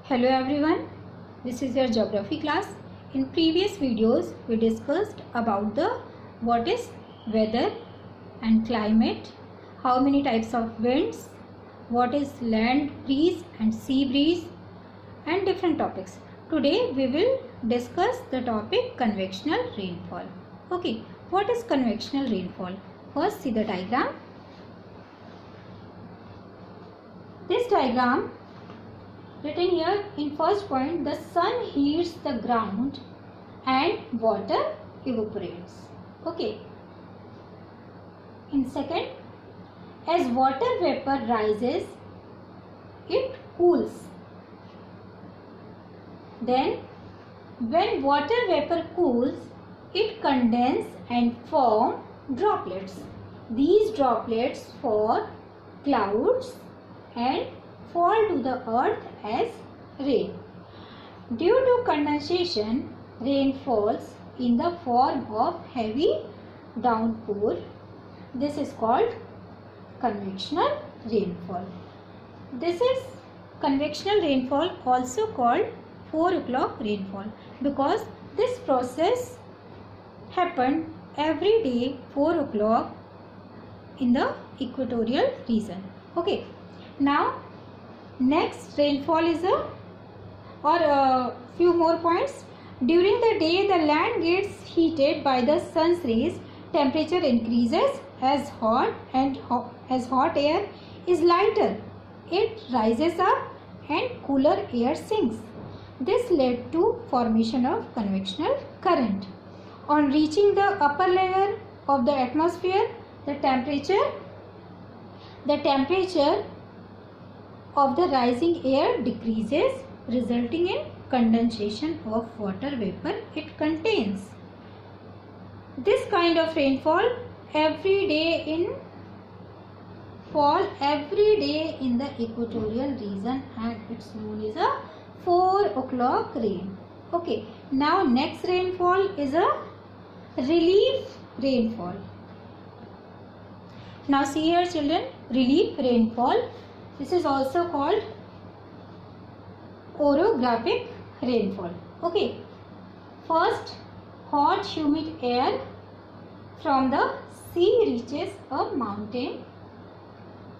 Hello everyone, this is your geography class. In previous videos we discussed about the what is weather and climate, how many types of winds, what is land breeze and sea breeze and different topics. Today we will discuss the topic convectional rainfall. Okay, what is convectional rainfall? First see the diagram. This diagram written here in first point, the sun heats the ground and water evaporates. Okay. In second, as water vapor rises, it cools. Then when water vapor cools, it condenses and form droplets. These droplets form clouds and fall to the earth as rain. Due to condensation, rain falls in the form of heavy downpour. This is called convectional rainfall. This is convectional rainfall, also called 4 o'clock rainfall, because this process happened every day 4 o'clock in the equatorial region. Okay. Now next rainfall is a few more points. During the day the land gets heated by the sun's rays. Temperature increases as hot air is lighter. It rises up and cooler air sinks. This led to formation of convectional current. On reaching the upper layer of the atmosphere, the temperature of the rising air decreases, resulting in condensation of water vapor it contains. This kind of rainfall every day in the equatorial region, and it's known as a 4 o'clock rain. Okay, now next rainfall is a relief rainfall. Now see here children, relief rainfall. This is also called orographic rainfall. Okay. First, hot humid air from the sea reaches a mountain.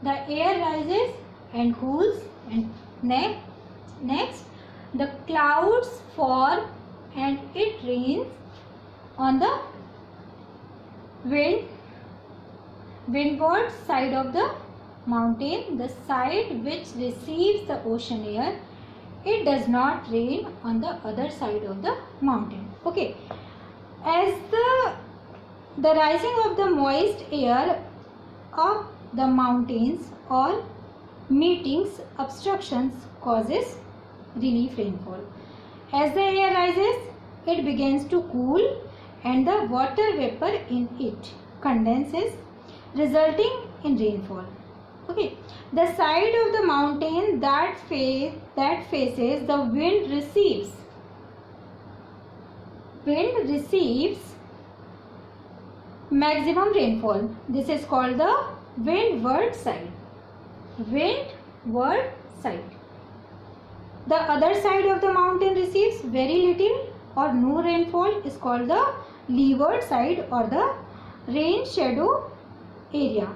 The air rises and cools, and next the clouds form and it rains on the windward side of the mountain, the side which receives the ocean air. It does not rain on the other side of the mountain. Okay, as the rising of the moist air of the mountains or meetings obstructions causes relief rainfall. As the air rises, it begins to cool and the water vapor in it condenses, resulting in rainfall. Okay, the side of the mountain that faces the wind receives maximum rainfall. This is called the windward side. The other side of the mountain receives very little or no rainfall is called the leeward side or the rain shadow area.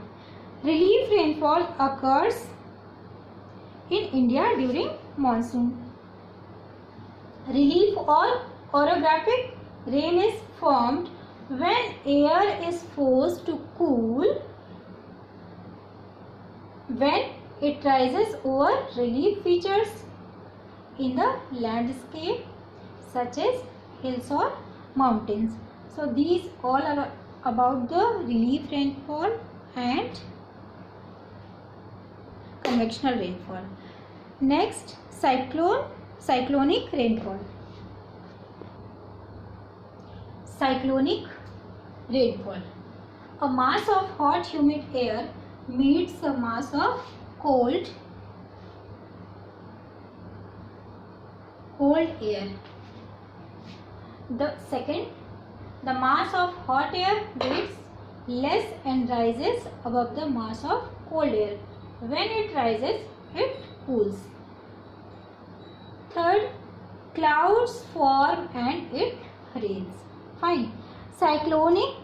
Relief rainfall occurs in India during monsoon. Relief or orographic rain is formed when air is forced to cool when it rises over relief features in the landscape such as hills or mountains. So these all are about the relief rainfall and convectional rainfall. Next, cyclonic rainfall. Cyclonic rainfall. A mass of hot humid air meets a mass of cold air. The mass of hot air gets less and rises above the mass of cold air. When it rises, it cools. Third, clouds form and it rains. Fine. Cyclonic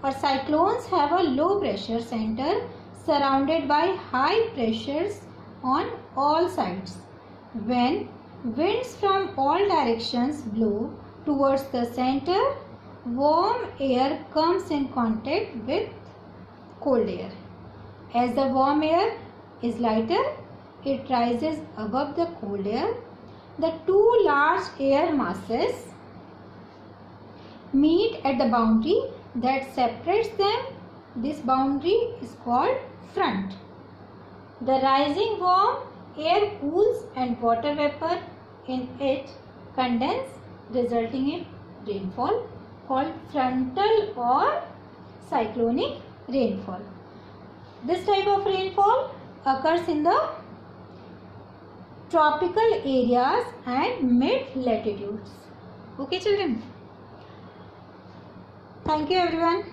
or cyclones have a low pressure center surrounded by high pressures on all sides. When winds from all directions blow towards the center, warm air comes in contact with cold air. As the warm air is lighter, it rises above the cold air. The two large air masses meet at the boundary that separates them. This boundary is called front. The rising warm air cools and water vapor in it condense, resulting in rainfall called frontal or cyclonic rainfall. This type of rainfall occurs in the tropical areas and mid latitudes. Okay children. Thank you everyone.